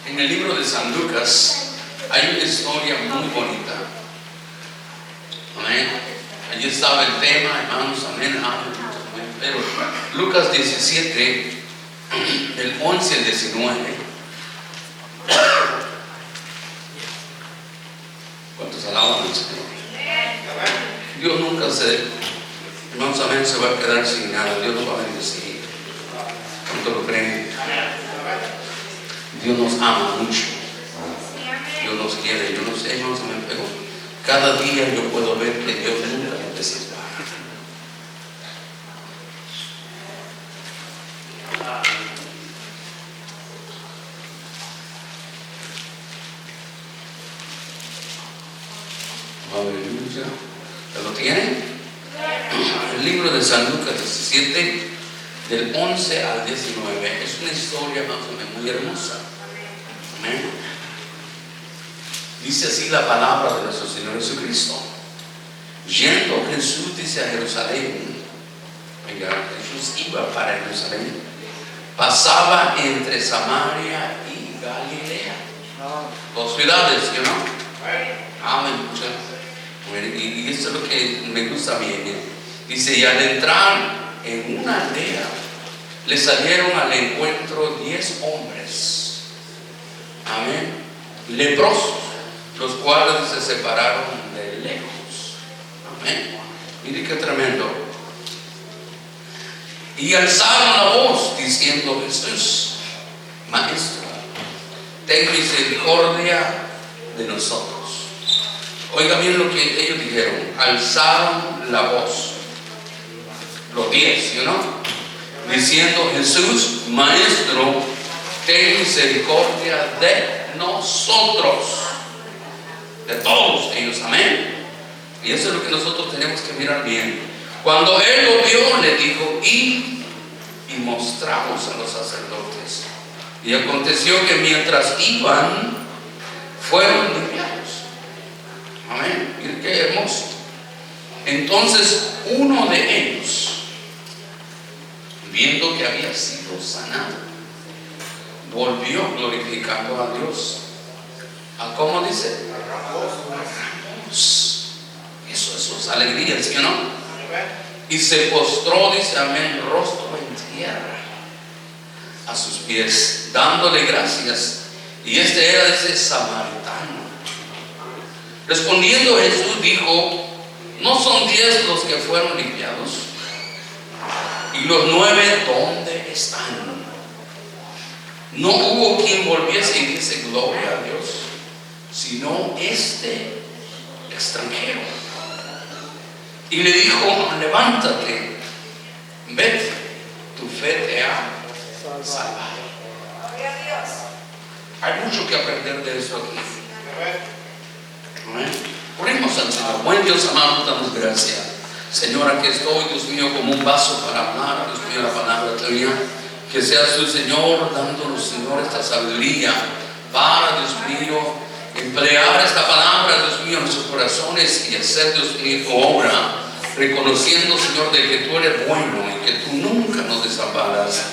En el libro de San Lucas hay una historia muy bonita. Amén. Allí estaba el tema, hermanos. Amén. Pero Lucas 17, del 11 al 19. ¿Cuántos alaban al Señor? Dios nunca hermanos, amén, se va a quedar sin nada. Dios nos va a bendecir. ¿Cuántos lo creen? Dios nos ama mucho. Dios nos quiere. Yo no sé, hermanos, amén, pero cada día yo puedo ver que Dios nunca nos desampara. Aleluya. ¿Ya lo tienen? El libro de San Lucas 17, del 11 al 19. Es una historia más o menos muy hermosa. Amén. Dice así la palabra de nuestro Señor Jesucristo. Yendo Jesús, dice, a Jerusalén. Venga, Jesús iba para Jerusalén. Pasaba entre Samaria y Galilea. Dos ciudades, ¿no? Amén. Y esto es lo que me gusta a mí. Dice, y al entrar en una aldea, le salieron al encuentro 10 hombres. Amén. Leprosos, los cuales se separaron de lejos. Amén. Mire qué tremendo. Y alzaron la voz diciendo, Jesús, Maestro, ten misericordia de nosotros. Oiga bien lo que ellos dijeron. Alzaron la voz. Los 10, ¿no? Diciendo, Jesús, Maestro, ten misericordia de nosotros. De todos ellos, amén. Y eso es lo que nosotros tenemos que mirar bien. Cuando él lo vio, le dijo, y mostramos a los sacerdotes. Y aconteció que mientras iban, fueron limpiados. Amén. Miren qué hermoso. Entonces uno de ellos, viendo que había sido sanado, volvió glorificando a Dios. ¿A cómo dice? Eso es alegría, ¿sí o no? Y se postró, dice, amén, rostro en tierra a sus pies, dándole gracias. Y este era ese samaritano. Respondiendo Jesús dijo, ¿no son 10 los que fueron limpiados? ¿Y los 9 dónde están? No hubo quien volviese y diese gloria a Dios, sino este extranjero. Y le dijo, levántate, vete, tu fe te ha salvado. Hay mucho que aprender de esto aquí. Amén. Oremos al Señor. Buen Dios amado, damos gracias. Señor, aquí estoy, Dios mío, como un vaso para hablar, Dios mío, la palabra tuya. Que seas tú, Señor, dándonos, Señor, esta sabiduría para, Dios mío, emplear esta palabra, Dios mío, en nuestros corazones y hacer, Dios mío, tu obra, reconociendo, Señor, de que tú eres bueno y que tú nunca nos desamparas.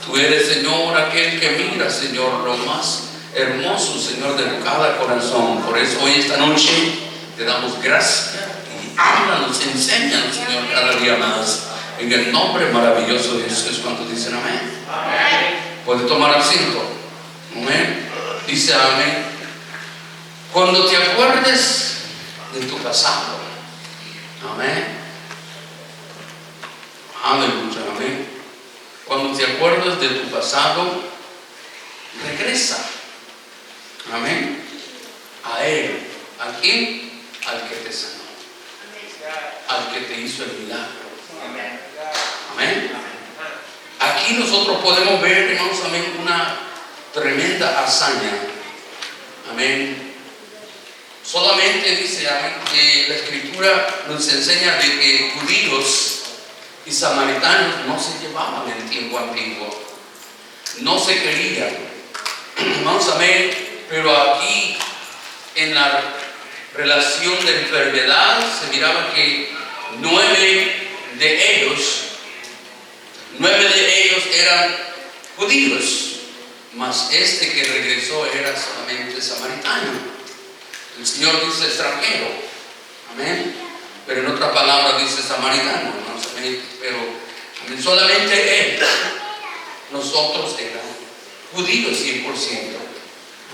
Tú eres, Señor, aquel que mira, Señor, lo más hermoso, Señor, de cada corazón. Por eso hoy, esta noche, te damos gracias y háblanos, enséñanos, Señor, cada día más. En el nombre maravilloso de Jesús. ¿Cuántos dicen amén? Amén. Puede tomar asiento. Amén. Dice amén. Cuando te acuerdes de tu pasado. Amén. Aleluya. Amén. Cuando te acuerdes de tu pasado, regresa. Amén. A Él. ¿A quién? Al que te sanó. Al que te hizo el milagro. Amén. Aquí nosotros podemos ver, hermanos, amén, una tremenda hazaña. Amén. Solamente dice, amén, que la Escritura nos enseña de que judíos y samaritanos no se llevaban en el tiempo antiguo. No se querían. Hermanos, amén. Pero aquí, en la relación de enfermedad, se miraba que 9 de ellos eran judíos mas este que regresó era solamente samaritano. El Señor dice extranjero, amén, pero en otra palabra dice samaritano, ¿no? Pero amén, solamente él. Nosotros éramos judíos 100%,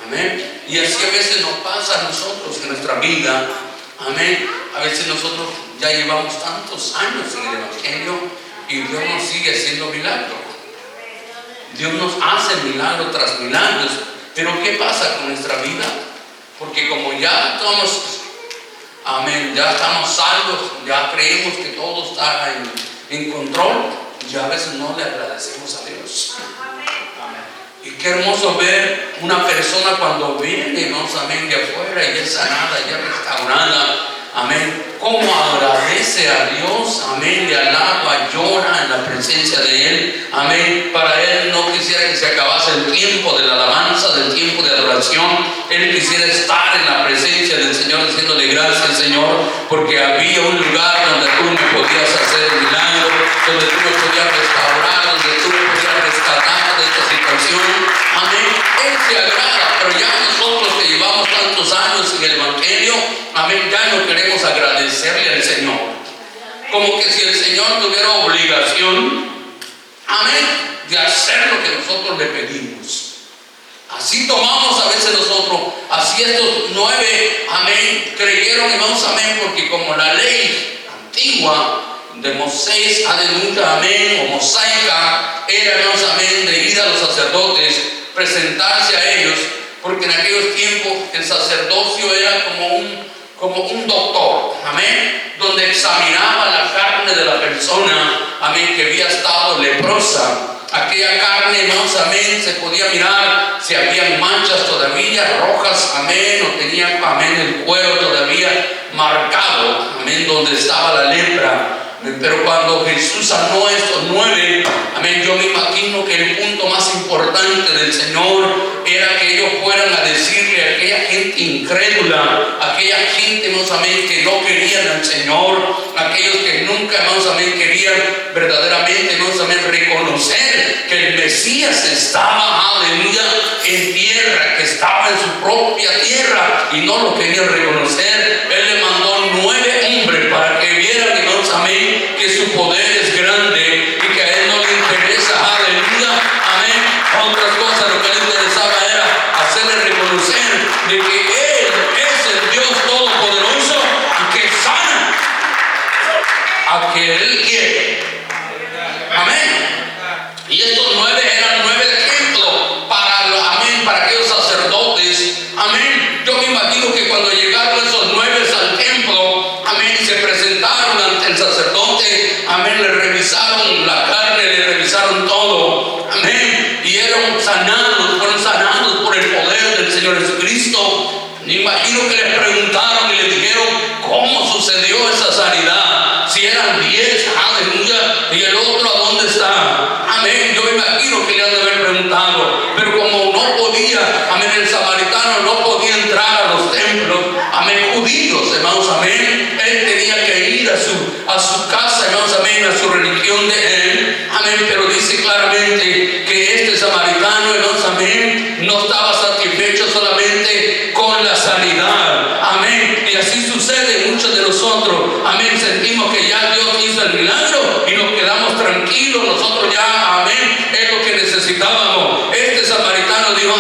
amén. Y así a veces nos pasa a nosotros en nuestra vida, amén. A veces nosotros ya llevamos tantos años en el Evangelio y Dios nos sigue haciendo milagros. Dios nos hace milagro tras milagros, pero ¿qué pasa con nuestra vida? Porque como ya estamos, amén, ya estamos salvos, ya creemos que todo está en control, ya a veces no le agradecemos a Dios. Y qué hermoso ver una persona cuando viene, ¿no? Amén, de afuera y es sanada, ya restaurada, amén, cómo agradece a Dios, amén, le alaba, llora en la presencia de Él, amén. Para Él no quisiera que se acabase el tiempo de la alabanza, del tiempo de adoración. Él quisiera estar en la presencia del Señor diciéndole gracias, Señor, porque había un lugar donde tú me podías hacer el milagro, donde tú me podías restaurar, donde tú me podías rescatar de esta situación, amén. Él se agrada, pero ya nosotros que llevamos tantos años en el Evangelio, amén, ya no queremos agradecerle al Señor, como que si el Señor tuviera obligación, amén, de hacer lo que nosotros le pedimos. Así tomamos a veces nosotros, así estos 9, amén, creyeron, hermanos, amén, porque como la ley antigua de Moisés, aleluya, amén, o mosaica, era, hermanos, amén, de ir a los sacerdotes, presentarse a ellos, porque en aquellos tiempos el sacerdocio era como un doctor, amén, donde examinaba la carne de la persona, amén, que había estado leprosa. Aquella carne, hermanos, amén, se podía mirar si habían manchas todavía rojas, amén, o tenía, amén, el cuero todavía marcado, amén, donde estaba la lepra. Pero cuando Jesús sanó a estos 9, amén, yo me imagino que el punto más importante del Señor era que ellos fueran a decirle a aquella gente incrédula, a aquella gente, hermanos, amén, que no querían al Señor, aquellos que nunca, hermanos, amén, querían verdaderamente, hermanos, amén, reconocer que el Mesías estaba, aleluya, en tierra, que estaba en su propia tierra y no lo querían reconocer. Él le mandó 9 hombres para que vieran, hermanos, amén, que su poder es grande y que a él no le interesa, aleluya, amén, otras cosas. Lo que le interesaba era hacerle reconocer de que él es el Dios todopoderoso y que sana a que él quiere, amén. Y estos 9 eran 9 ejemplos para aquellos sacerdotes, amén. Yo me imagino que cuando llegaron esos 9 al templo, amén, se presentaron ante el sacerdote, amén, le revisaron la carne, le revisaron todo, amén, y fueron sanados por el poder del Señor Jesucristo. Me imagino que les preguntaron y les dijeron cómo sucedió esa sanidad, si eran 10, aleluya, y el otro ¿a dónde está? Amén. Yo me imagino que le han de haber preguntado, pero como no podía, amén, el samaritano no podía entrar a los templos, amén, judíos, hermanos, amén, él tenía que ir a su casa, hermanos, amén, a su religión de él, amén. Pero dice claramente que este samaritano, hermanos, amén, no estaba satisfecho solamente con la sanidad, amén. Y así sucede en muchos de nosotros, amén. Sentimos que ya Dios hizo el milagro y nos quedamos tranquilos, nosotros ya, amén, es lo que necesitábamos. Este samaritano dijo,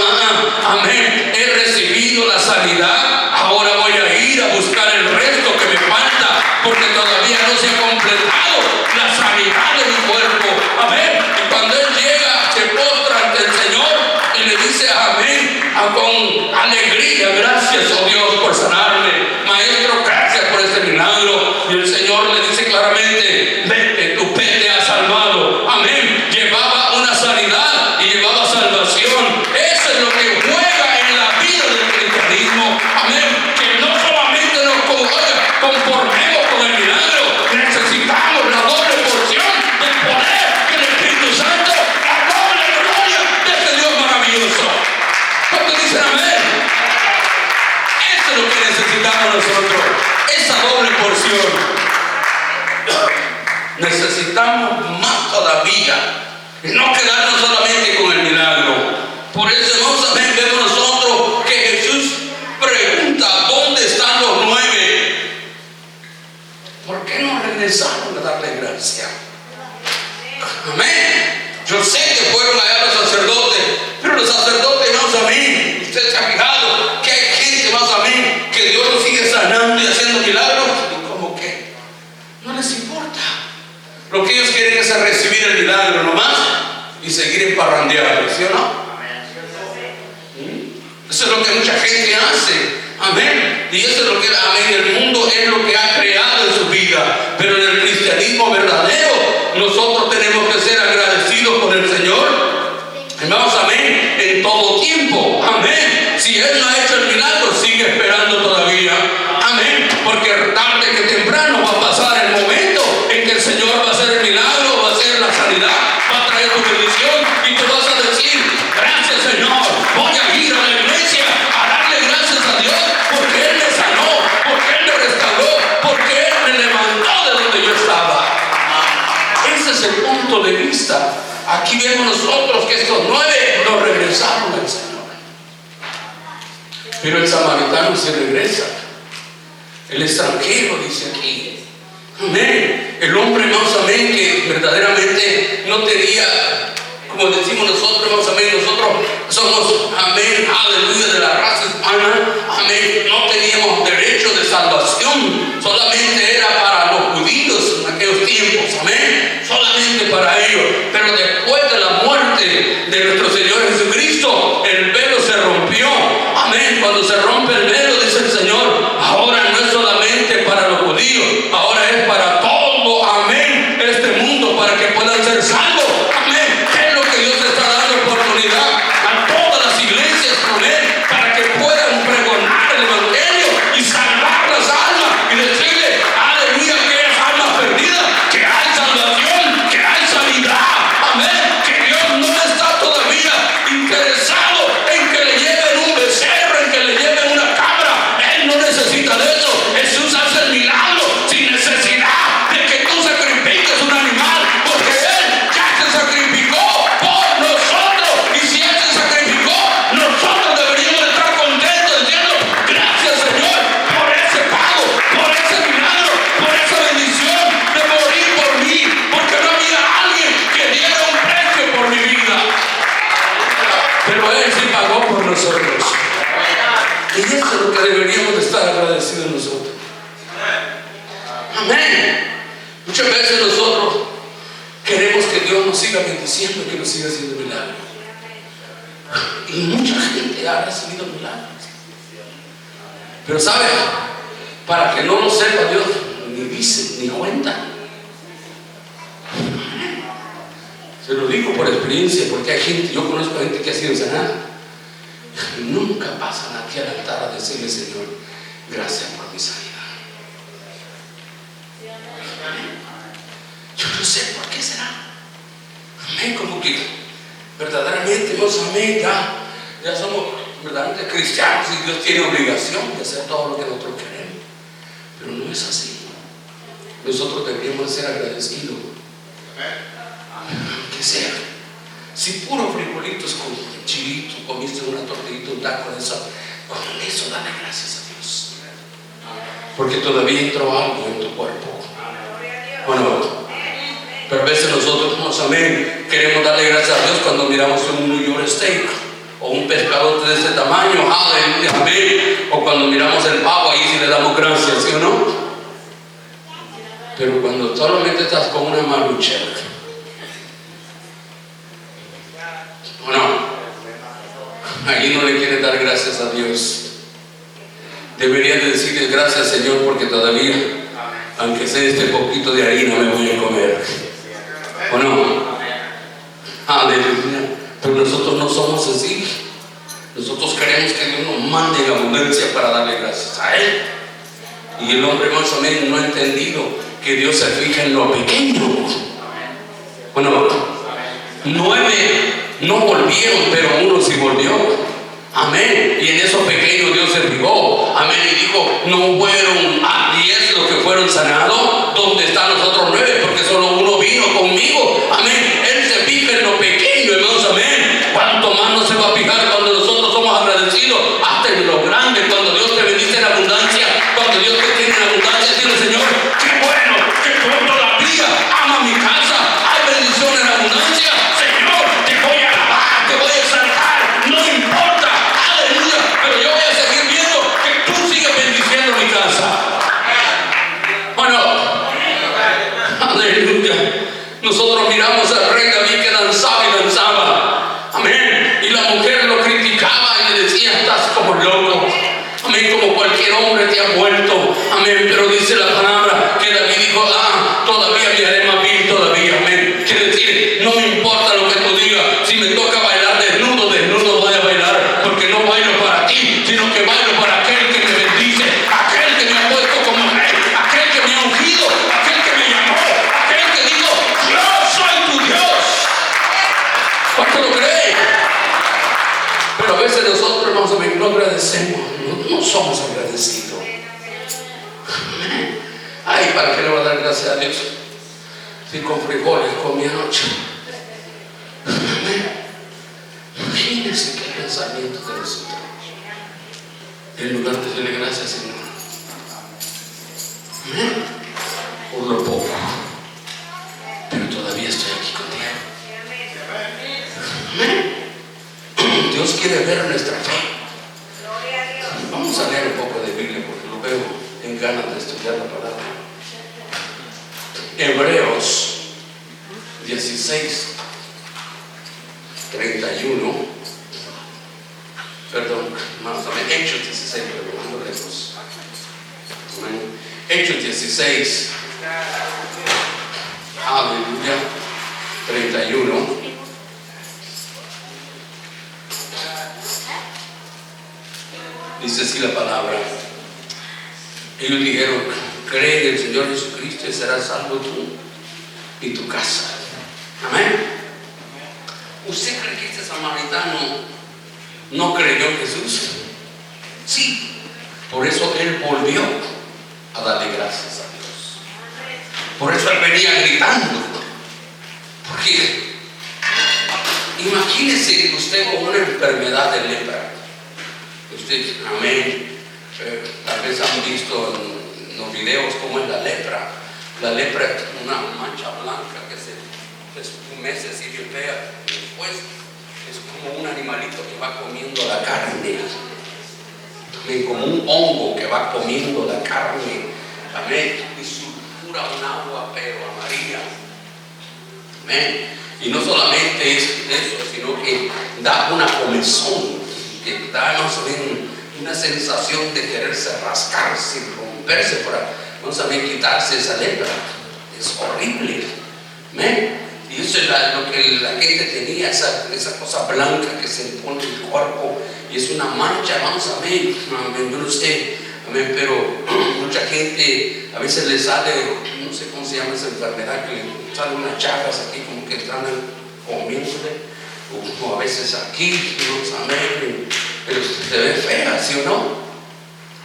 amén, he recibido la sanidad, ahora voy a ir a buscar el resto que me falta, porque todavía no se ha completado la sanidad de mi cuerpo, amén. Y cuando él llega, se postra ante el Señor y le dice, amén, con alegría, gracias, oh Dios, por sanarme, maestro, gracias por este milagro. Y el Señor le dice claramente, vete, tu fe te ha salvado, amén. Llevaba una sanidad y llevaba salvación. Eso es lo que juega en la vida del cristianismo, amén. Que no solamente nos conformemos con el milagro, necesitamos la doble porción del poder del Espíritu Santo, la doble gloria de este Dios maravilloso. ¿Cuántos dicen amén? Eso es lo que necesitamos nosotros, esa doble porción. Necesitamos más todavía, no quedarnos solamente con el milagro. Por los sacerdotes, hermanos, amén. Usted se ha fijado que hay gente, hermanos, amén, que Dios los sigue sanando y haciendo milagros, y como que no les importa. Lo que ellos quieren es recibir el milagro nomás y seguir emparrandeando, ¿sí o no? Eso es lo que mucha gente hace, amén. Y eso es lo que, amén, el mundo es lo que ha creado en su vida. Pero en el cristianismo verdadero, nosotros tenemos que ser agradecidos con el Señor, hermanos, amén, en todo tiempo, amén. Si Él no ha hecho el milagro, sigue esperando todavía, amén. Porque tarde que temprano va a pasar el momento en que el Señor va a hacer el milagro, va a hacer la sanidad, va a traer tu bendición, y tú vas a decir: gracias, Señor, voy a ir a la iglesia a darle gracias a Dios porque Él me sanó, porque Él me restauró, porque Él me levantó de donde yo estaba. Ese es el punto de vista. Aquí vemos nosotros que estos 9 no regresaron al Señor, pero el samaritano se regresa. El extranjero, dice aquí, amén. El hombre, hermanos, amén, que verdaderamente no tenía, como decimos nosotros, hermanos, amén, nosotros somos, amén, aleluya, de la raza hispana, amén, no teníamos derecho de salvación, solamente era para los judíos en aquellos tiempos, amén, solamente para ellos. Pero después de la muerte de nuestro Señor Jesucristo, el velo se rompió, amén. Cuando se rompe el velo, dice el Señor, ahora no es solamente para los judíos, ahora es para todo, amén, este mundo, para que puedan ser salvos, amén. Es lo que Dios está dando oportunidad a todas las iglesias, amén, para que puedan pregonar el evangelio y salvar las almas y decirle, aleluya, a aquellas almas perdidas, que hay salvación, que hay sanidad, amén, que Dios no está todavía interesado en que le lleven un becerro, en que le lleven una cabra. Él no necesita de eso. Jesús hace el milagro sin necesidad de que tú sacrifiques un animal, porque Él ya se sacrificó por nosotros. Y si Él se sacrificó, nosotros deberíamos estar contentos diciendo: gracias, Señor, por ese pago, por ese milagro, por esa bendición de morir por mí, porque no había alguien que diera un precio por mi vida, pero Él sí pagó por nosotros. Y eso es lo que deberíamos de estar agradecidos nosotros. Amén. Muchas veces nosotros queremos que Dios nos siga bendiciendo y que nos siga haciendo milagros. Y mucha gente ha recibido milagros. Pero ¿sabe? Para que no lo sepa Dios, ni dice, ni cuenta. Se lo digo por experiencia, porque hay gente, yo conozco gente que ha sido sanada y nunca pasan aquí al altar a decirle: Señor, gracias por mi sanidad. Yo no sé por qué será. Amén, como que verdaderamente, Dios, amén, ya somos verdaderamente cristianos y Dios tiene obligación de hacer todo lo que nosotros queremos. Pero no es así. Nosotros deberíamos ser agradecidos. Que sea, si puro frijolitos con chilito, comiste una tortillita, un taco de eso, con eso dale gracias a Dios, porque todavía entró algo en tu cuerpo. Bueno, pero a veces nosotros, amén, queremos darle gracias a Dios cuando miramos un New York steak o un pescadote de ese tamaño, amén, o cuando miramos el pavo, ahí sí le damos gracias, ¿sí o no? Pero cuando solamente estás con una maruchera, ¿o no? Allí no le quieres dar gracias a Dios. Deberías de decirle: gracias, Señor, porque todavía, aunque sea este poquito de harina, me voy a comer. ¿O no? Aleluya. Pero nosotros no somos así. Nosotros queremos que Dios nos mande en abundancia para darle gracias a Él. Y el hombre, más o menos, no ha entendido que Dios se fija en lo pequeño. Bueno, 9 no volvieron, pero uno sí volvió. Amén. Y en esos pequeños Dios se fijó. Amén. Y dijo: no fueron a 10 los que fueron sanados. ¿Dónde están los otros 9? Porque solo uno vino conmigo. Amén. Él se fija en lo pequeño, hermanos. Amén. ¿Cuánto más no se va a fijar cuando nosotros somos agradecidos? Hasta en lo grande, cuando Dios te bendice en abundancia, cuando Dios te tiene en abundancia, dile: Señor, qué bueno que tú todavía ama mi casa. Hay bendición en abundancia. Señor, te voy a alabar, te voy a exaltar, veces nosotros, hermanos, no agradecemos, no somos agradecidos. Ay, ¿para qué le voy a dar gracias a Dios si con frijoles comí anoche? Imagínense qué pensamiento de nosotros. En lugar de decirle gracias, Señor, por lo poco, pero todavía estoy aquí contigo. Dios quiere ver nuestra fe. Vamos a leer un poco de Biblia porque lo veo en ganas de estudiar la palabra. Hebreos 16, 31. Perdón, más o menos, Hechos 16, perdón, ando lejos. Hechos 16, aleluya, 31. Dice así la palabra. Ellos dijeron: cree en el Señor Jesucristo y serás salvo tú y tu casa. Amén. ¿Usted cree que este samaritano no creyó en Jesús? Sí. Por eso él volvió a darle gracias a Dios. Por eso él venía gritando. Porque imagínese usted con una enfermedad de lepra. Usted, amén, tal vez han visto en los videos cómo es la lepra. La lepra es una mancha blanca que se humece así bien fea. Después es como un animalito que va comiendo la carne. Amén, como un hongo que va comiendo la carne. Amén, y sulfura un agua pero amarilla. Amén. Y no solamente es eso, sino que da una comezón, que da una sensación de quererse rascarse, romperse para no saber quitarse esa lepra. Es horrible. ¿Amén? Y eso es lo que la gente tenía, esa cosa blanca que se pone en el cuerpo, y es una mancha, vamos a ver, amén, yo no sé, amén, pero mucha gente a veces le sale, no sé cómo se llama esa enfermedad, que le salen unas chagas aquí como que están comiéndole, o a veces aquí, no amén, pero se ve fea, ¿sí o no?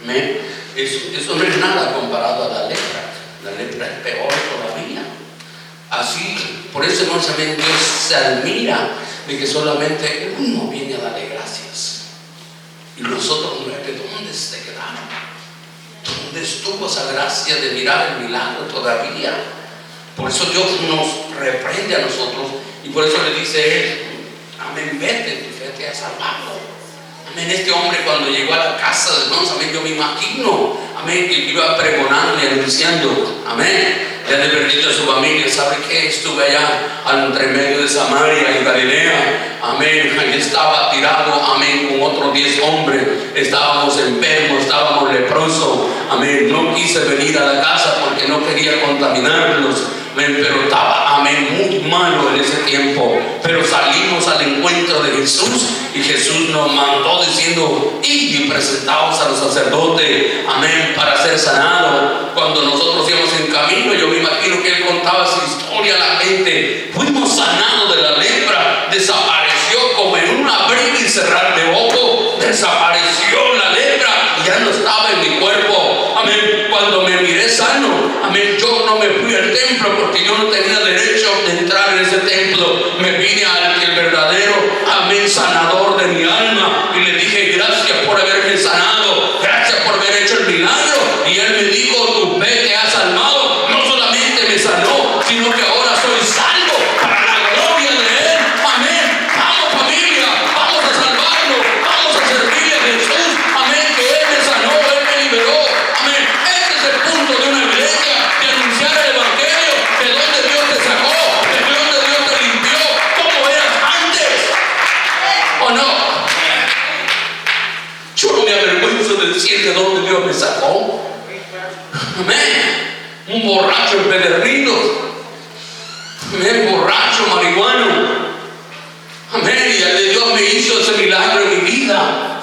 Amén. Eso no es nada comparado a la lepra. La lepra es peor todavía. Así, por eso, hermanos, amén, Dios se admira de que solamente uno viene a darle gracias. Y nosotros, ¿dónde se quedaron? ¿Dónde estuvo esa gracia de mirar el milagro todavía? Por eso Dios nos reprende a nosotros y por eso le dice él: amén, vete, tu fe te ha salvado. Amén. Este hombre, cuando llegó a la casa de Dios, amén, yo me imagino, amén, que iba pregonando y anunciando, amén. Ya de haber dicho a su familia: ¿sabe qué? Estuve allá entre medio de Samaria y Galilea, amén, ahí estaba tirado, amén, con otros 10 hombres, estábamos enfermos, estábamos leprosos, amén, no quise venir a la casa porque no quería contaminarlos, amén, pero estaba, amén, muy malo en ese tiempo, pero salimos al encuentro de Jesús y Jesús nos mandó diciendo: id y presentaos a los sacerdotes, amén, para ser sanados. Cuando nosotros íbamos en camino, yo me imagino que él contaba esa historia a la gente. Fuimos sanados de la lepra, desapareció como en un abrir y cerrar de ojos, desapareció la lepra y ya no estaba en mi cuerpo, amén. Cuando me miré sano, amén, yo no me fui al templo porque yo no tenía derecho de entrar en ese templo. Me vine al el verdadero, amén, sanador de mi alma y le dije: gracias por haberme sanado, gracias por haber hecho el milagro. Y él me dijo: tu fe te ha salvado. No solamente me sanó, sino que ahora soy salvo para la gloria de él. Amén. Vamos, familia, vamos a salvarnos, vamos a servirle a Jesús. Amén, que él me sanó, él me liberó. Amén. Este es el punto de una iglesia, de anunciar el evangelio, de donde Dios te sacó, de donde Dios te limpió, como eras antes. ¿O no? Yo no me avergüenzo de decir de dónde Dios me sacó. Amén. Un borracho empedernido, amén, borracho marihuano, amén, y el de Dios me hizo ese milagro en mi vida.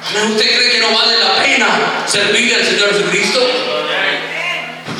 Amén. ¿Usted cree que no vale la pena servirle al Señor Jesucristo?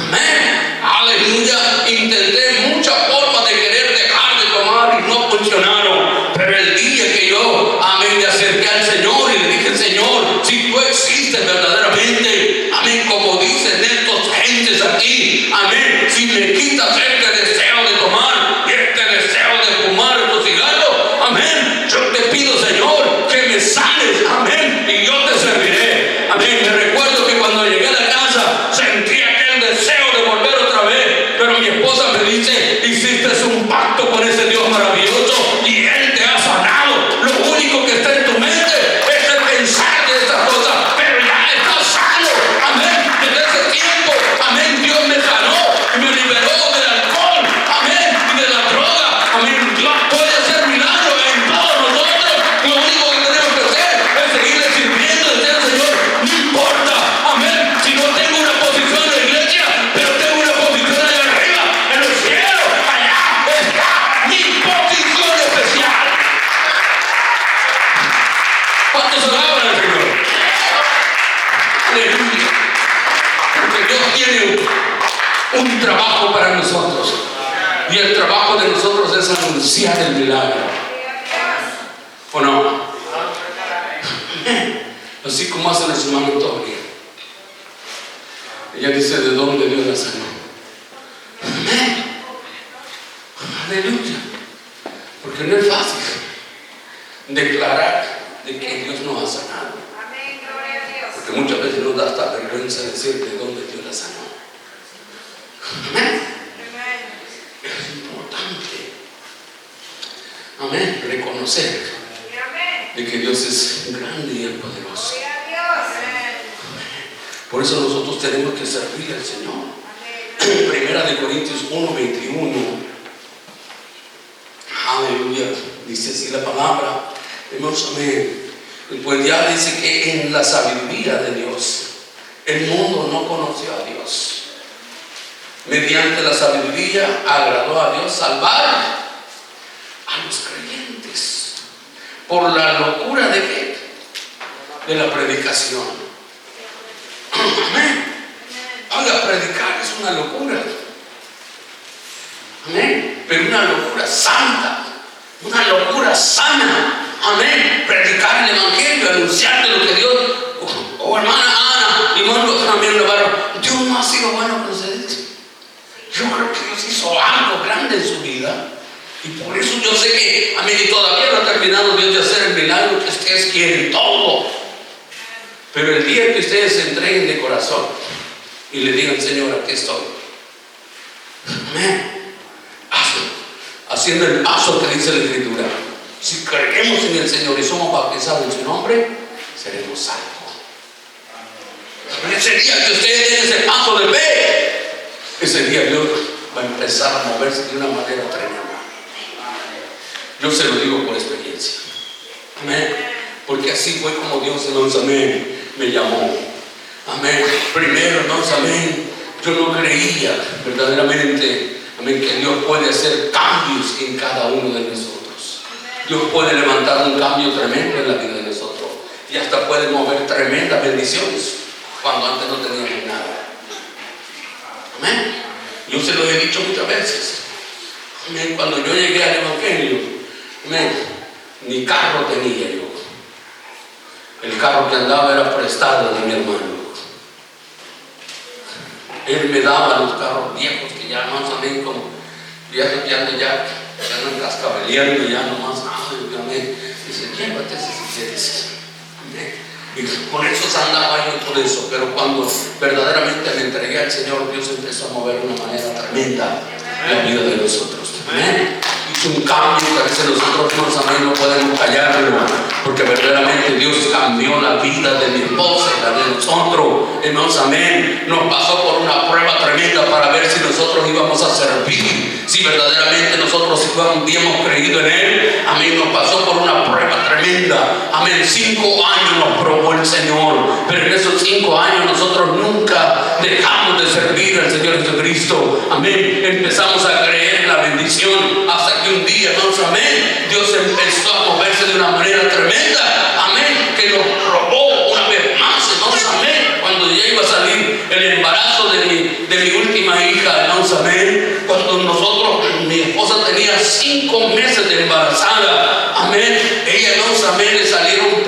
Amén. Aleluya. Intenté muchas formas de querer dejar de tomar y no funcionaron, pero el día que yo, amén, de hacer acerqué al Señor y le dije: Señor, si tú existes verdaderamente, amén, como dicen estos gentes aquí, amén, si me quitas este deseo de tomar y este deseo de fumar estos cigarros, amén, yo te pido, Señor, que me sanes, amén, y yo te serviré, amén. Me recuerdo que cuando llegué a la casa sentí aquel deseo de volver otra vez, pero mi esposa me dice: hiciste un pacto con ese Dios maravilloso y Él te ha sanado. Lo único que está en tu mente es el pensar de estas cosas, pero ya estás sano, amén. Desde ese tiempo, amén, Dios me sanó y me liberó del alcohol, amén, y de la droga, amén. Dios puede hacer milagros en todos nosotros. Lo único que tenemos que hacer es seguirle sirviendo y decir: Señor, no importa, amén, si no tengo una posición en la iglesia, pero tengo una posición allá arriba, en los cielos, allá está mi posición especial. ¿Cuántos alaban al Señor? Aleluya. Porque Dios tiene un trabajo para nosotros, y el trabajo de nosotros es anunciar el milagro, ¿o no? Así como hace la hermana Antonia. Ella dice: ¿de dónde Dios la sanó? Amén. Aleluya. Porque no es fácil declarar de que Dios nos ha sanado, porque muchas veces nos da hasta vergüenza decir de dónde Dios la sanó. Amén. Es importante, amén, reconocer de que Dios es grande y es poderoso. Por eso nosotros tenemos que servir al Señor. Primera de Corintios 1:21. Aleluya. Dice así la palabra. Hermanos, amén. Pues ya dice que en la sabiduría de Dios el mundo no conoció a Dios. Mediante la sabiduría agradó a Dios salvar a los creyentes por la locura de ¿qué? De la predicación. Amén. Oiga, predicar es una locura. Amén. Pero una locura santa, una locura sana. Amén. Predicar el evangelio, anunciarte lo que Dios, hermana Ana, y hermano también Dios no ha sido bueno con ustedes. Yo creo que Dios hizo algo grande en su vida, y por eso yo sé que, amén, y todavía no ha terminado Dios de hacer el milagro que ustedes quieren todo. Pero el día que ustedes se entreguen de corazón y le digan: Señor, aquí estoy, amén, haciendo el paso que dice la Escritura. Si creemos en el Señor y somos bautizados en su nombre, seremos salvos. Ese día que ustedes den ese paso de fe, ese día Dios va a empezar a moverse de una manera tremenda. Yo se lo digo por experiencia. Amén. Porque así fue como Dios, hermanos, amén, me llamó. Amén. Primero, hermanos, amén, yo no creía verdaderamente, amén, que Dios puede hacer cambios en cada uno de nosotros. Dios puede levantar un cambio tremendo en la vida de nosotros, y hasta puede mover tremendas bendiciones cuando antes no teníamos nada. Amén. Yo se lo he dicho muchas veces. Amén. Cuando yo llegué al evangelio, amén, ni carro tenía yo. El carro que andaba era prestado de mi hermano. Él me daba los carros viejos que ya más, amén, como viejos que andan ya andan cascabeleando ya nomás. Amén. Dice: llévate si quieres. Amén. Y por eso andaba yo por eso. Pero cuando verdaderamente me entregué al Señor, Dios empezó a mover de una manera tremenda la vida de nosotros. Amén. Hizo un cambio que a veces nosotros no podemos callarlo, porque verdaderamente Dios cambió la vida de mi esposa y la de nosotros. Hermanos, amén. Nos pasó por una prueba tremenda para ver si nosotros íbamos a servir, si verdaderamente nosotros habíamos creído en Él. Amén. Nos pasó por una prueba tremenda. Amén. 5 años nos probó el Señor, pero en esos 5 años nosotros nunca dejamos de servir al Señor Jesucristo. Amén. Empezamos a creer en la bendición hasta que un día, hermanos, amén, Dios empezó a moverse de una manera tremenda. Amén. Que nos probó una vez más, hermanos, amén. Cuando ya iba a salir el embarazo de mi última hija, hermanos, amén. Cuando mi esposa tenía 5 meses de embarazada, amén. Ella, hermanos, amén, le salieron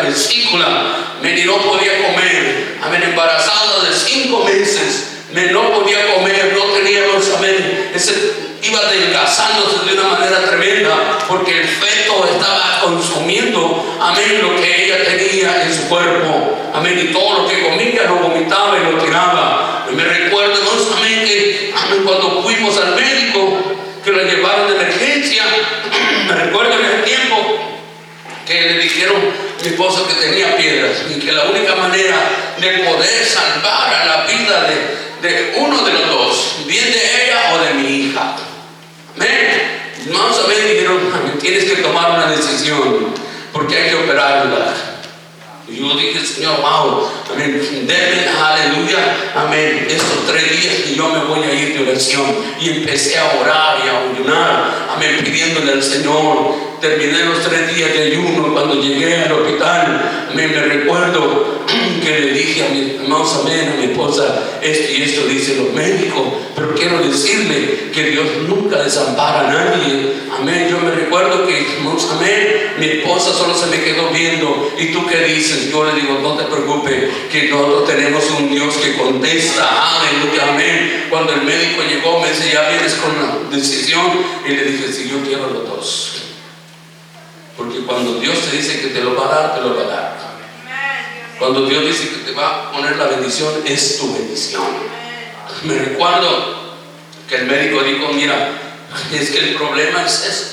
vesícula, amén, y no podía comer, amén, embarazada de 5 meses, amén, no podía comer, no teníamos, amén, iba adelgazándose de una manera tremenda, porque el feto estaba consumiendo, amén, lo que ella tenía en su cuerpo, amén, y todo lo que comía lo vomitaba y lo tiraba. Y me recuerdo, amén, que amén, cuando fuimos al médico, que lo llevaron de emergencia, me recuerdo en ese tiempo que le dijeron a mi esposo que tenía piedras y que la única manera de poder salvar a la vida de uno de los dos, bien de ella o de mi hija, amén, vamos a ver, dijeron, amén, tienes que tomar una decisión porque hay que operarla. Y yo dije, Señor, wow, amén, denme, aleluya, amén, estos 3 días que yo me voy a ir de oración. Y empecé a orar y a ayunar, amén, pidiéndole al Señor. Terminé los 3 días de ayuno. Cuando llegué al hospital, amén, me recuerdo que le dije a mi hermanos, amén, a mi esposa, esto y esto dicen los médicos, pero quiero decirle que Dios nunca desampara a nadie, amén. Yo me recuerdo que, hermanos, amén, mi esposa solo se me quedó viendo. ¿Y tú qué dices? Yo le digo, no te preocupes, que nosotros tenemos un Dios que contesta, aleluya, amén. Cuando el médico llegó, me dice, ya vienes con la decisión, y le dije, sí, yo quiero los dos, porque cuando Dios te dice que te lo va a dar, te lo va a dar. Cuando Dios dice que te va a poner la bendición, es tu bendición. Me recuerdo que el médico dijo, mira, es que el problema es eso,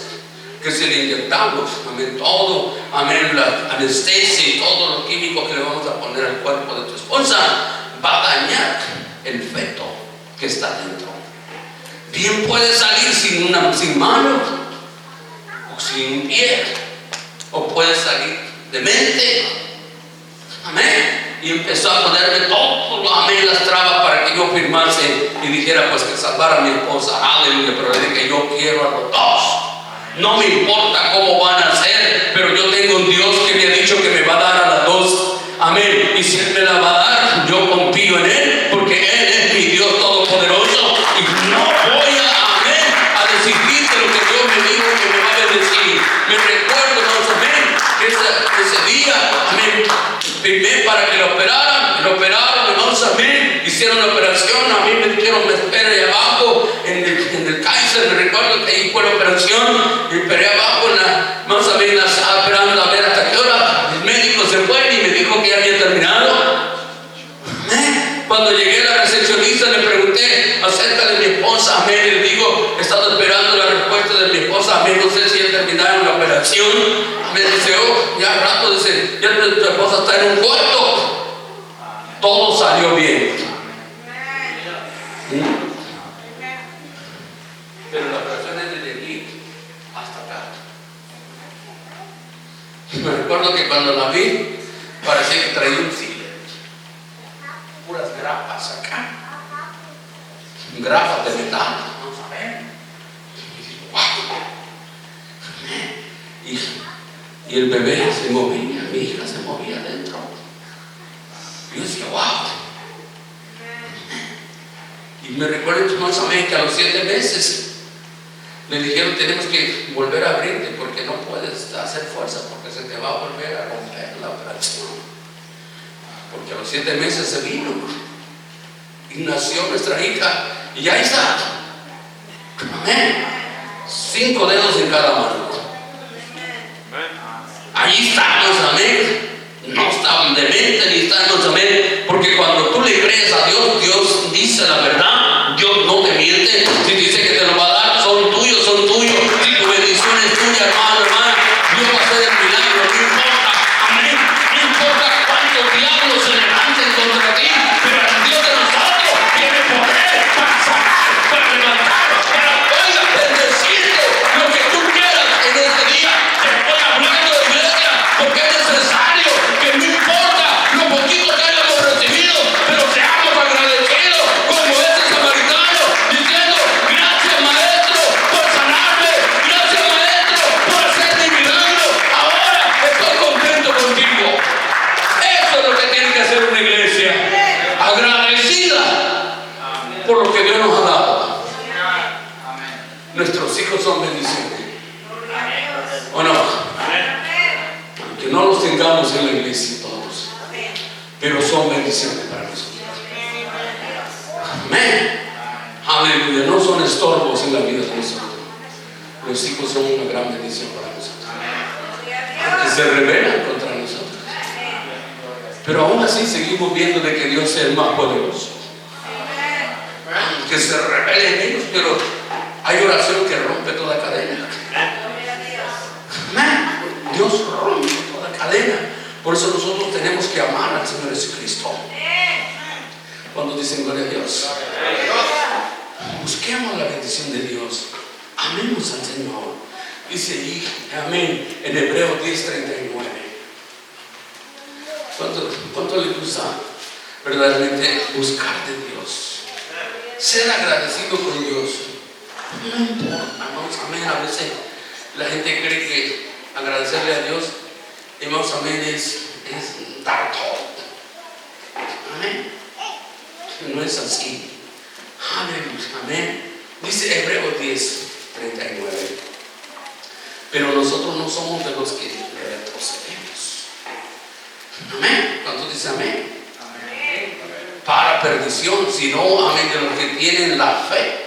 que si le inyectamos, amén, todo, amén, la anestesia y todos los químicos que le vamos a poner al cuerpo de tu esposa, va a dañar el feto que está dentro. Bien puede salir sin mano, o sin pie, o puede salir demente, amén. Y empezó a ponerme todo, amén, las trabas para que yo firmase y dijera pues que salvara a mi esposa, aleluya. Pero le dije, yo quiero a los dos, no me importa cómo van a ser, pero yo tengo un Dios que me ha dicho que me va a dar a las dos, amén. Y si Él me la va a dar, yo confío en Él, porque Él es mi Dios todopoderoso, y no voy a decidir de lo que Dios me dijo que me va a bendecir. Me recuerdo, amén, que ese día, amén, firmé para que lo operaron, hermanos, amén, hicieron la operación. A mí me dijeron, me espera ahí abajo en el Kaiser. Me recuerdo que ahí fue la operación, y esperé abajo hermanos, amén, estaba esperando a ver hasta qué hora el médico se fue y me dijo que ya había terminado. Cuando llegué a la recepcionista le pregunté acerca de mi esposa, amén, le digo, he estado esperando la respuesta de mi esposa, amén, no sé si ya terminaron la operación. Me dice, oh, ya al rato, dice, ya tu esposa está en un cuarto. Todo salió bien. Pero la operación es desde aquí hasta acá. Me recuerdo que cuando la vi, parecía que traía un cile, puras grapas acá, grapas de metal, vamos a ver. Y el bebé se movía, mi hija se movía adentro. Y yo decía, wow. Y me recuerdo, hermanos, amén, que a los 7 meses le dijeron, tenemos que volver a abrirte porque no puedes hacer fuerza, porque se te va a volver a romper la operación. Porque a los 7 meses se vino y nació nuestra hija, y ahí está, amén, 5 dedos en cada mano. Ahí estamos, amén. No estamos demente ni estamos, amén. Porque cuando tú le crees a Dios, Dios dice la verdad. Dios no te miente. Si dice que te lo va a dar, son tuyos, son tuyos. Si tu bendición es tuya, hermano, hermana, Dios va a hacer el milagro. No importa, amén. No importa cuántos diablos se levanten contra ti, pero el Dios de nosotros tiene poder para sanar, para levantar, para poder bendecirte lo que tú quieras en este día. Te estoy hablando de iglesia porque es necesario que no importa lo poquito que hayamos recibido, pero seamos estamos en la iglesia todos, pero son bendiciones para nosotros. Amén. Aleluya. No son estorbos en la vida de nosotros. Los hijos son una gran bendición para nosotros, porque se rebelan contra nosotros, pero aún así seguimos viendo de que Dios es el más poderoso. Que se rebelen ellos, pero hay oración que rompe toda cadena. Amén. Dios rompe toda cadena. Por eso nosotros tenemos que amar al Señor Jesucristo. Cuando dicen gloria a Dios, busquemos la bendición de Dios. Amemos al Señor. Dice allí, amén, en Hebreos 10:39. ¿Cuánto le gusta verdaderamente buscar de Dios? Ser agradecido con Dios. No importa, hermanos, amén. A veces la gente cree que agradecerle a Dios, hermanos, amén, es dar todo. Amén. No es así. Aleluya, amén. Dice Hebreos 10:39. Pero nosotros no somos de los que retrocedemos. Amén. ¿Cuántos dicen amén? Amén. Para perdición, sino amén, de los que tienen la fe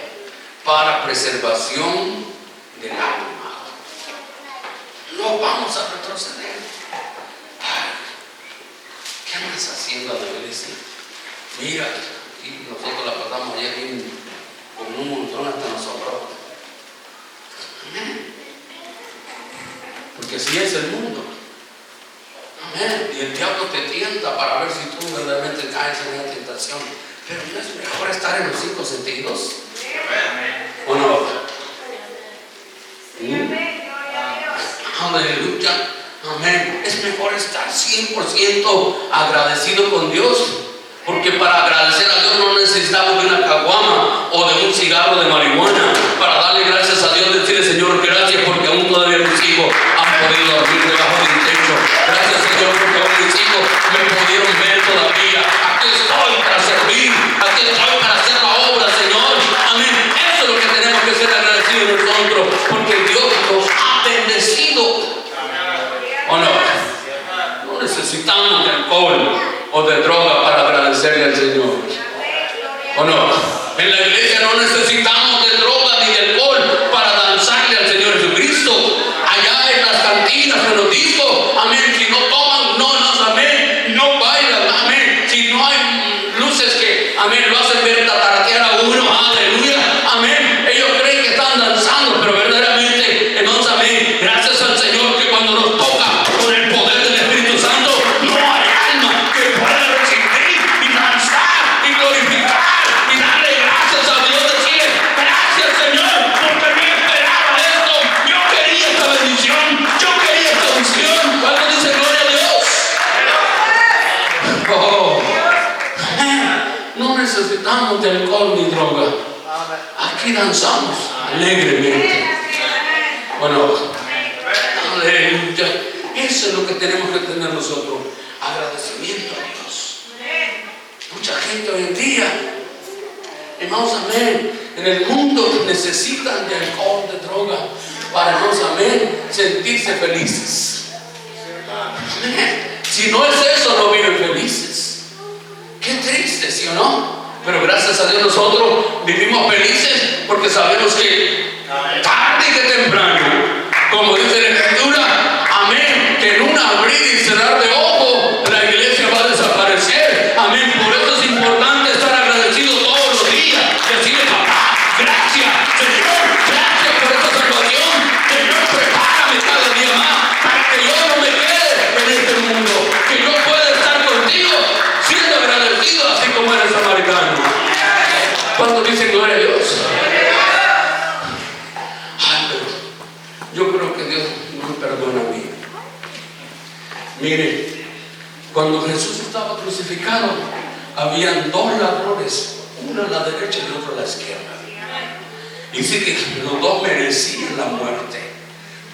para preservación del alma. No vamos a retroceder. ¿Qué andas haciendo a la iglesia? Mira, y nosotros la pasamos ayer con un montón, hasta nos sobró. Amén. Porque así es el mundo. Amén. Y el diablo te tienta para ver si tú verdaderamente caes en la tentación. Pero no es mejor estar en los 5 sentidos. ¿O no? Aleluya. Amén. Es mejor estar 100% agradecido con Dios. Porque para agradecer a Dios no necesitamos de una caguama o de un cigarro de marihuana. Para darle gracias a Dios, decirle: Señor, gracias porque aún todavía mis hijos han podido dormir debajo de mi techo. Gracias, Señor, porque aún mis hijos me pudieron ver todavía. Aquí estoy para servir, aquí estoy para hacer la obra, Señor. Amén. Eso es lo que tenemos que ser agradecidos nosotros, porque Dios nos ha bendecido. ¿O no? No necesitamos de alcohol o de droga para agradecerle al Señor. ¿O no? En la iglesia no necesitamos de droga ni de alcohol para danzarle al Señor Jesucristo. Allá en las cantinas, en los discos, amén, si no toman, no, amén, no bailan, amén, si no hay luces que, amén, lo hacen ver tataratear a uno, aleluya, amén, ellos creen que están danzando, pero verdaderamente, hermanos, amén, gracias al Señor que cuando nos toca con el poder del Espíritu Santo, no hay alma que pueda resistir y danzar y glorificar y darle gracias a Dios, decirle: gracias, Señor, porque no esperaba esto, yo quería esta bendición, yo quería esta unción. ¿Cuánto dice gloria a Dios? Oh. No necesitamos de alcohol ni droga. Aquí danzamos alegremente. Bueno, aleluya. Eso es lo que tenemos que tener nosotros: agradecimiento a Dios. Mucha gente hoy en día, hermanos, amén, en el mundo necesitan de alcohol, de droga, para, hermanos, amén, sentirse felices. Amén. Si no es eso, no viven felices. Qué triste, ¿sí o no? Pero gracias a Dios nosotros vivimos felices porque sabemos que tarde que temprano, como dice la Escritura, amén, que en un abrir y cerrar de ojos la iglesia va a desaparecer. Amén. Por eso es importante estar agradecido todos los días. Decirle: papá, gracias, Señor, gracias por esta salvación. Señor, prepárame cada día más para que yo no me quede en este mundo, que yo pueda estar contigo siendo agradecido, así como era el samaritano. ¿Cuántos dicen gloria a Dios? Ay, pero yo creo que Dios no me perdona a mí. Mire, cuando Jesús estaba crucificado, habían 2 ladrones, uno a la derecha y otro a la izquierda. Y dice que los 2 merecían la muerte,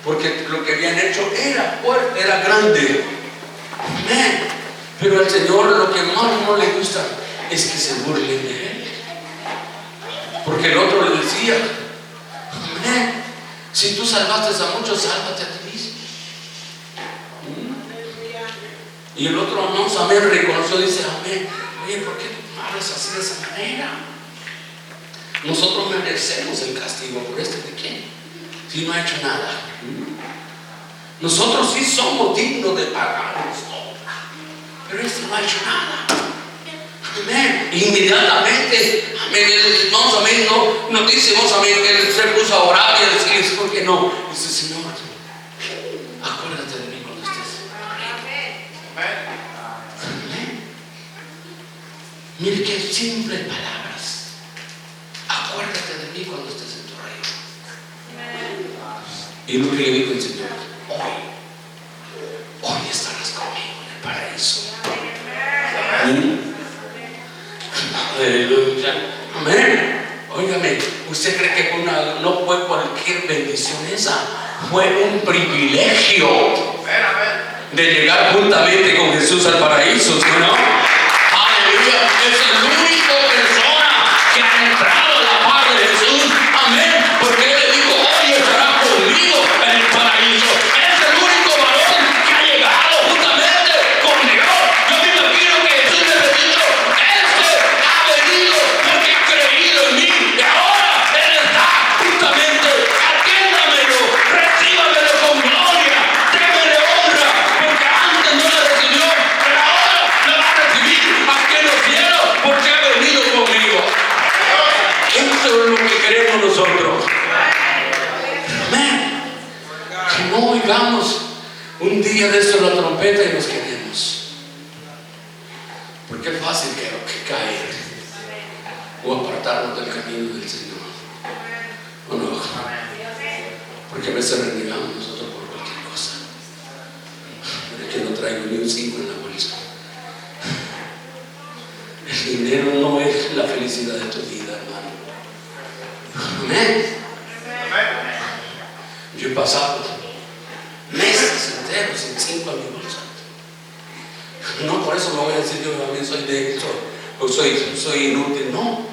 porque lo que habían hecho era fuerte, era grande. Amén. Pero al Señor lo que más no le gusta es que se burlen de Él. Porque el otro le decía: amén, si tú salvaste a muchos, sálvate a ti mismo. Y el otro, hermanos, amén, reconoció, dice, amén, oye, ¿por qué tú hablas así de esa manera? Nosotros merecemos el castigo por este de quién, si no ha hecho nada. Nosotros sí somos dignos de pagarnos todo, pero este no ha hecho nada. Amén. Inmediatamente, amén, el hermano, amén, no dice, vamos, amén, que él se puso a orar y a decir, ¿por qué no? Dice, Señor, acuérdate de mí cuando estés. Amén. Mire qué simples palabras. Acuérdate de mí cuando estés en tu reino. Y lo que le dijo el Señor, hoy estarás conmigo en el paraíso. Aleluya. Amén. Óigame, ¿usted cree que no fue cualquier bendición esa? Fue un privilegio de llegar juntamente con Jesús al paraíso, ¿sí o no? Aleluya. Es el único persona que ha entrado a la paz de Jesús. Amén. Porque Él le dijo, hoy estará conmigo en el paraíso. Es el único varón que ha llegado juntamente con Dios. Yo me imagino que Jesús le ha dicho, ha venido porque ha creído en mí. Y ahora Él está justamente, atiéndamelo, recíbamelo con gloria, démele honra, porque antes no le recibió, pero ahora le va a recibir aquí en los cielos, porque ha venido conmigo. Eso es lo que queremos nosotros. Amén. Que no oigamos un día de eso la trompeta y nos quedemos. Porque es fácil que caer o apartarnos del camino del Señor. ¿O no? Porque a veces renegamos nosotros por cualquier cosa. Mira que no traigo ni un 5 en la bolsa. El dinero no es la felicidad de tu vida, hermano. Amén. Yo he pasado meses enteros sin 5 en mi bolsa. No por eso me voy a decir yo también soy de esto o soy inútil. No.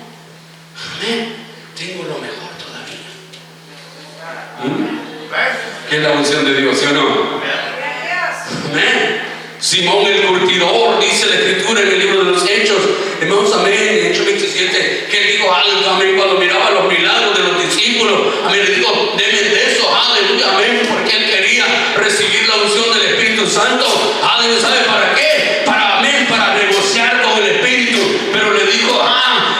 Amén. Tengo lo mejor todavía. ¿Qué es la unción de Dios, sí o no? Amén. Simón el curtidor, dice la escritura en el libro de los Hechos, hermanos, amén, en Hechos 27, que él dijo algo, amén, cuando miraba los milagros de los discípulos, amén, le dijo, denme de eso, aleluya, amén, porque él quería recibir la unción del Espíritu Santo, aleluya, ¿sabe para qué? Amén, para negociar con el Espíritu, pero le dijo,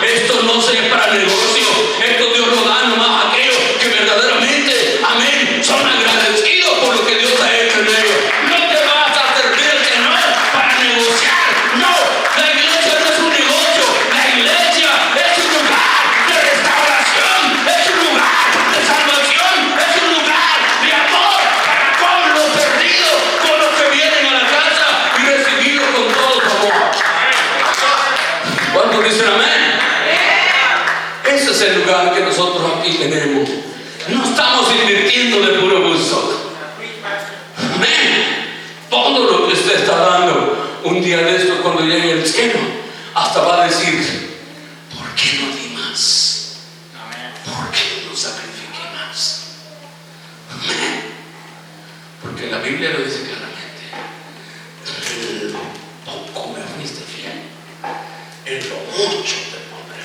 esto no es para negocio, esto Dios lo da nomás a aquellos que verdaderamente, amén, son agradecidos por lo que Dios ha hecho en ellos. No te vas a servir al Señor para negociar, no, la iglesia no es un negocio, la iglesia es un lugar de restauración, es un lugar de salvación, es un lugar de amor para todos los perdidos, con los que vienen a la casa y recibirlos con todo su amor. ¿Cuántos dicen amén? Ese es el lugar que nosotros aquí tenemos. No estamos invirtiendo de puro gusto. Amén. Todo lo que usted está dando un día de esto, cuando llegue al cielo, hasta va a decir, ¿por qué no di más? ¿Por qué no sacrifiqué más? Amén. Porque la Biblia lo dice claramente. En lo poco me fuiste fiel, en lo mucho te pondré.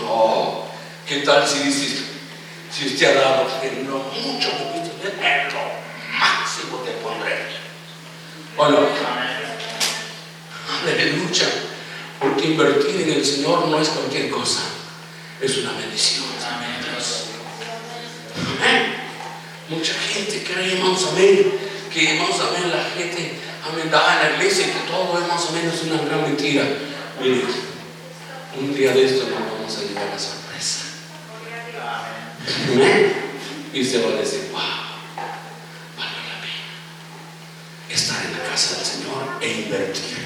No, ¿qué tal si dices, si usted ha dado en lo mucho que fuiste fiel, en lo máximo te pondré? ¿O no? Aleluya. Porque invertir en el Señor no es cualquier cosa, es una bendición. Amén. Mucha gente cree, hermanos, amén, que, hermanos, amén, la gente, amén, da en la iglesia y que todo, hermanos, amén, es una gran mentira. Mire, un día de esto nos vamos a llevar la sorpresa. Amén. Y usted va a decir, wow, vale la pena estar en la casa del Señor e invertir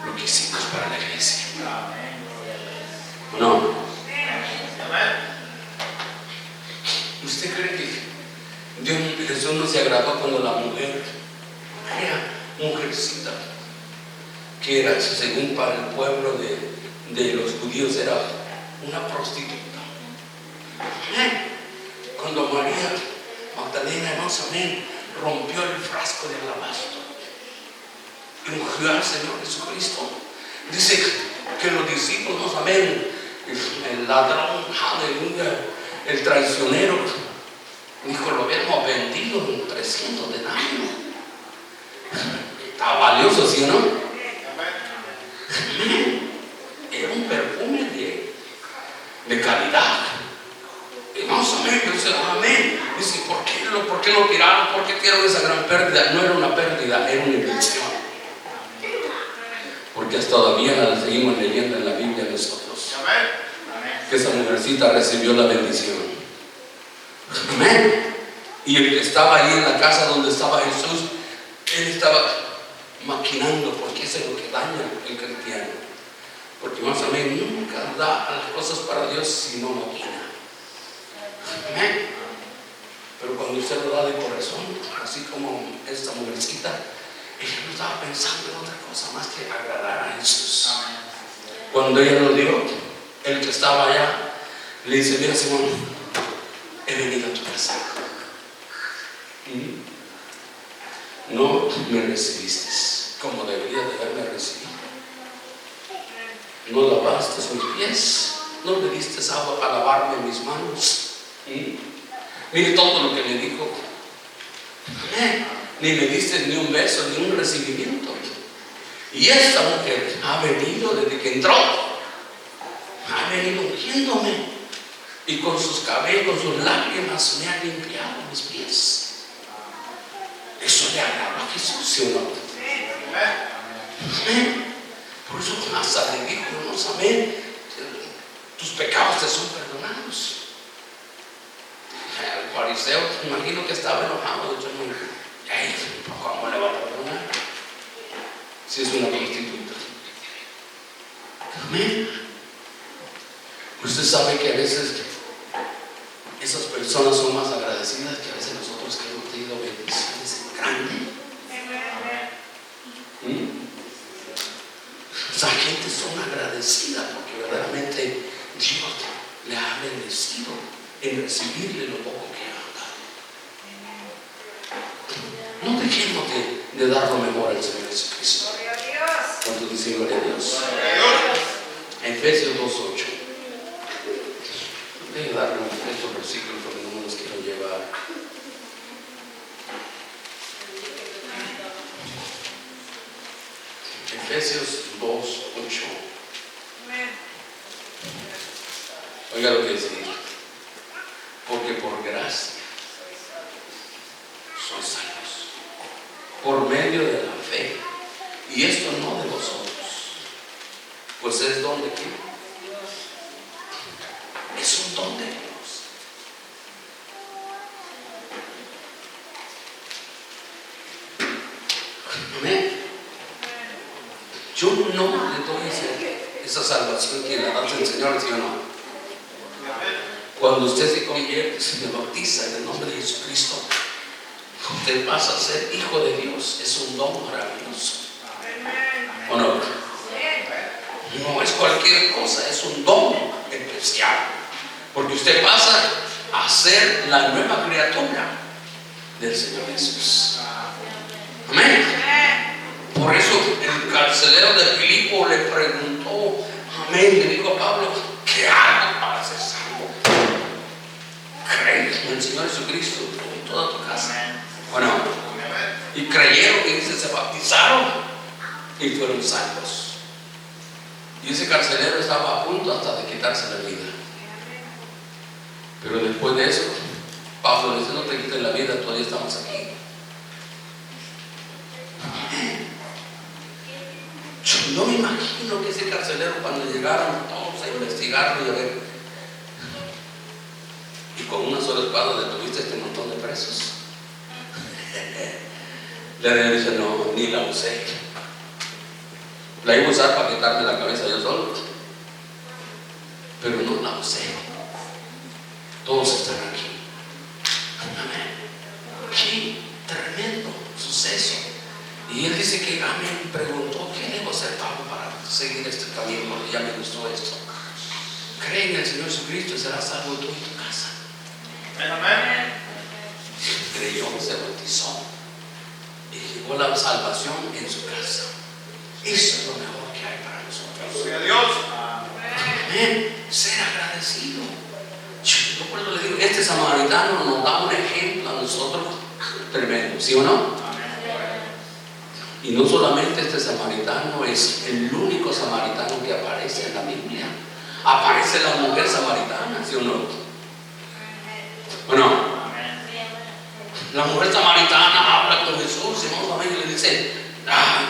lo que hicimos para la iglesia. ¿O no? ¿Usted cree que Jesús no se agradó cuando la mujer, aquella mujercita, que era, según para el pueblo de los judíos, era una prostituta? Cuando María Magdalena, hermanos, amén, rompió el frasco de alabastro y ungió al Señor Jesucristo. Dice que los discípulos no saben, el ladrón, aleluya, el traicionero, dijo, lo habíamos vendido en 300 denarios. Está valioso, ¿sí o no? Era un perfume de calidad. Y vamos a ver, dice, amén. Dice, ¿por qué lo tiraron? ¿Por qué tiraron esa gran pérdida? No era una pérdida, era una invención. Porque hasta todavía la seguimos leyendo en la Biblia nosotros. Que esa mujercita recibió la bendición. Amén. Y el que estaba ahí en la casa donde estaba Jesús, él estaba maquinando, porque eso es lo que daña el cristiano. Porque más o menos nunca da las cosas para Dios si no maquina. Amén. Pero cuando usted lo da de corazón, así como esta mujercita, ella no estaba pensando en otra cosa más que agradar a Jesús. Cuando ella lo dio, el que estaba allá le dice, mira Simón, he venido a tu casa. No me recibiste como debería de haberme recibido. No lavaste mis pies, no me diste agua para lavarme mis manos. Mire todo lo que me dijo. Ni me diste ni un beso, ni un recibimiento. Y esta mujer ha venido desde que entró, ha venido ungiéndome, y con sus cabellos, con sus lágrimas me ha limpiado mis pies. Eso le agradó a Jesús, ¿sí o no? Amén. Por eso hasta le dijo, no sabes, tus pecados te son perdonados. El fariseo, imagino que estaba enojado. ¿Cómo le va a perdonar? Si es una prostituta. Amén. Usted sabe que a veces esas personas son más agradecidas que a veces nosotros que hemos tenido bendiciones grandes. Esa gente son agradecidas porque verdaderamente Dios le ha bendecido en recibirle lo poco que ha dado. No dejemos de dar lo mejor al Señor Jesucristo. ¿Cuántos dicen gloria a Dios? Efesios 2:8. Voy a darle estos versículos porque no me los quiero llevar. Efesios 2:8. Oiga lo que dice. Porque por gracia sois salvos por medio de la fe, y esto no de vosotros, pues es don de quién. Es un don de Dios. Amén. Yo no le doy esa salvación que le da el Señor, ¿sí o no? Cuando usted se convierte, se bautiza en el nombre de Jesucristo, usted pasa a ser hijo de Dios. Es un don maravilloso. ¿O no? No es cualquier cosa, es un don especial. Porque usted pasa a ser la nueva criatura del Señor Jesús. Amén. Por eso el carcelero de Filipo le preguntó, amén, le dijo a Pablo, ¿qué hago para ser salvo? ¿Crees en el Señor Jesucristo en toda tu casa? Bueno, y creyeron, y dice, se bautizaron y fueron salvos. Y ese carcelero estaba a punto hasta de quitarse la vida. Pero después de eso, Pablo dice, no te quites la vida, todavía estamos aquí. Yo me imagino que ese carcelero, cuando llegaron todos a investigarlo y a ver, y con una sola espada detuviste este montón de presos. Le dice, no, ni la usé. La iba a usar para quitarme la cabeza yo solo, pero no la usé. Todos están aquí. Amén. Qué tremendo suceso. Y él dice que amén, preguntó, ¿qué debo hacer, Pablo, para seguir este camino? Porque ya me gustó esto. Cree en el Señor Jesucristo y serás salvo tú y tu casa. Amén. Creyó, se bautizó. y llegó la salvación en su casa. Eso es lo mejor que hay para nosotros. Gloria a Dios. Amén. Ser agradecido. Yo por eso le digo, este samaritano nos da un ejemplo a nosotros tremendo, ¿sí o no? Y no solamente este samaritano es el único samaritano que aparece en la Biblia. Aparece la mujer samaritana, ¿sí o no? ¿O no? La mujer samaritana habla con Jesús y le dice,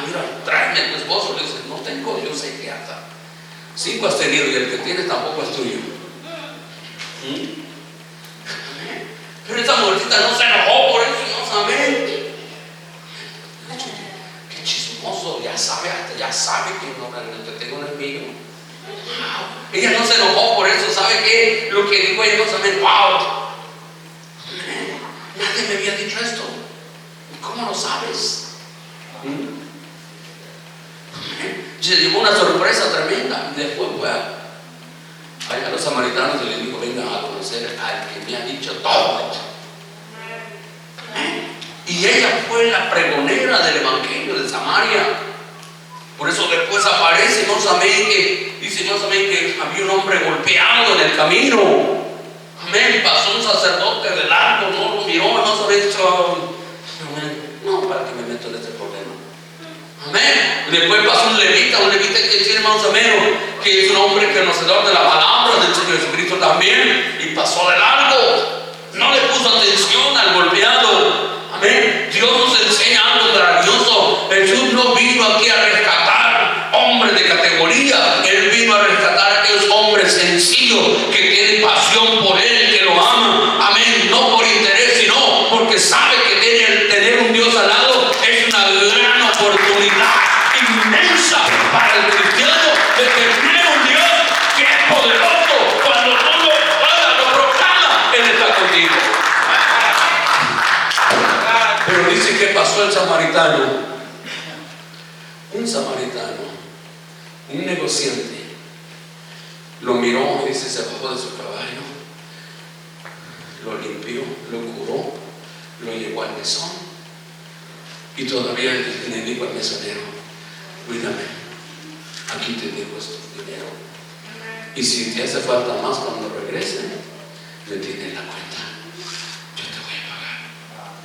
mira, tráeme a tu esposo. Le dice, no tengo, yo sé que hasta 5 has tenido y el que tienes tampoco es tuyo. Pero esta mujercita no se enojó por eso, no sabe. Qué chismoso, ya sabe que no te tengo en el mío. Ella no se enojó por eso, ¿sabe qué? Lo que dijo ella no sabe, wow. Nadie me había dicho esto. ¿Cómo lo sabes? Se llevó una sorpresa tremenda. Después fue a los samaritanos y les dijo, vengan a conocer al que me ha dicho todo. Y ella fue la pregonera del evangelio de Samaria. Por eso después aparece, hermanos, amén, que dice, hermanos, amén, que había un hombre golpeado en el camino. Amén, pasó un sacerdote de largo, no lo miró, hermanos, amén, no, para que me meto en este problema. Amén. Después pasó un levita que decía, hermanos, amén, que es un hombre conocedor de la palabra del Señor Jesucristo también, y pasó de largo. No le puso atención al golpeado. Amén. Dios nos enseña algo maravilloso. Jesús no vino aquí a rescatar hombres de categoría. Él vino a rescatar a aquellos hombres sencillos que tienen pasión por Él, que lo aman. Amén. No por interés, sino porque sabe que tener un Dios al lado es una gran oportunidad inmensa para el cristiano de tener un Dios que es poderoso. Cuando tú lo proclamas, Él está contigo. Pero dice que pasó el samaritano, un samaritano, un negociante, lo miró y dice, se bajó de su caballo, lo limpió, lo curó, lo llevó al mesón y todavía le dijo al mesonero, cuídame, aquí te dejo este dinero y si te hace falta más cuando regrese, me tienes la cuenta, yo te voy a pagar.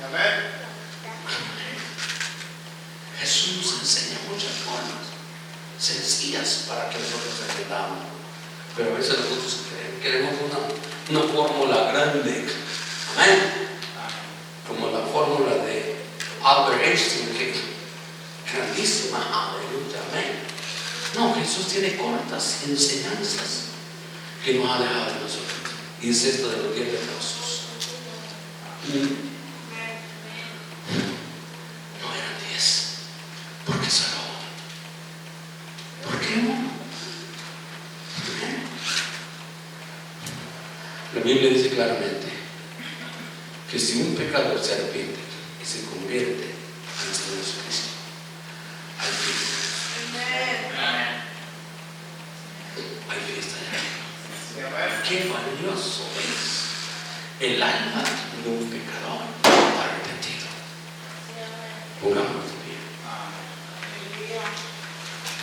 Amén. Jesús nos enseña muchas formas sencillas para que nosotros entendamos, pero a veces nosotros queremos una fórmula grande. Amén. Como la fórmula de Albert Einstein, que grandísima. Aleluya. Amén. No, Jesús tiene cortas enseñanzas que nos ha dejado a nosotros, y es esto de los 10 leprosos. No eran 10. ¿Por qué solo uno? ¿Por qué uno? La Biblia dice claramente que si un pecador se arrepiente y se convierte al Señor Jesucristo, hay fiesta. Hay fiesta ya. Qué valioso es el alma de un pecador arrepentido. Pongámonos de pie.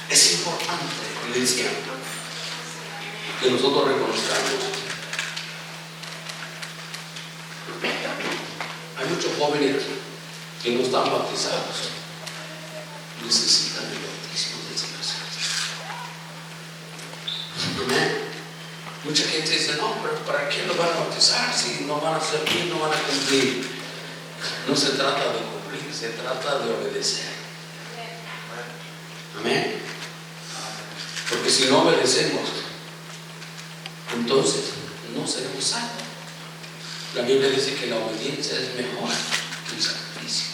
Es importante, iglesia, que nosotros reconozcamos. Hay muchos jóvenes que no están bautizados, necesitan el bautismo del Señor Jesucristo. Amén. Mucha gente dice, no, pero ¿para qué lo van a bautizar si no van a servir, no van a cumplir? No se trata de cumplir, se trata de obedecer. Amén. Porque si no obedecemos, entonces no seremos salvos. La Biblia dice que la obediencia es mejor que el sacrificio.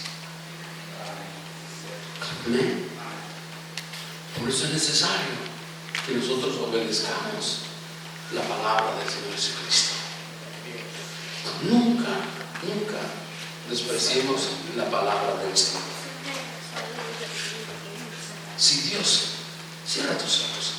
Amén. Por eso es necesario que nosotros obedezcamos la palabra del Señor Jesucristo. Nunca despreciemos la palabra del Señor. Si Dios, cierra tus ojos.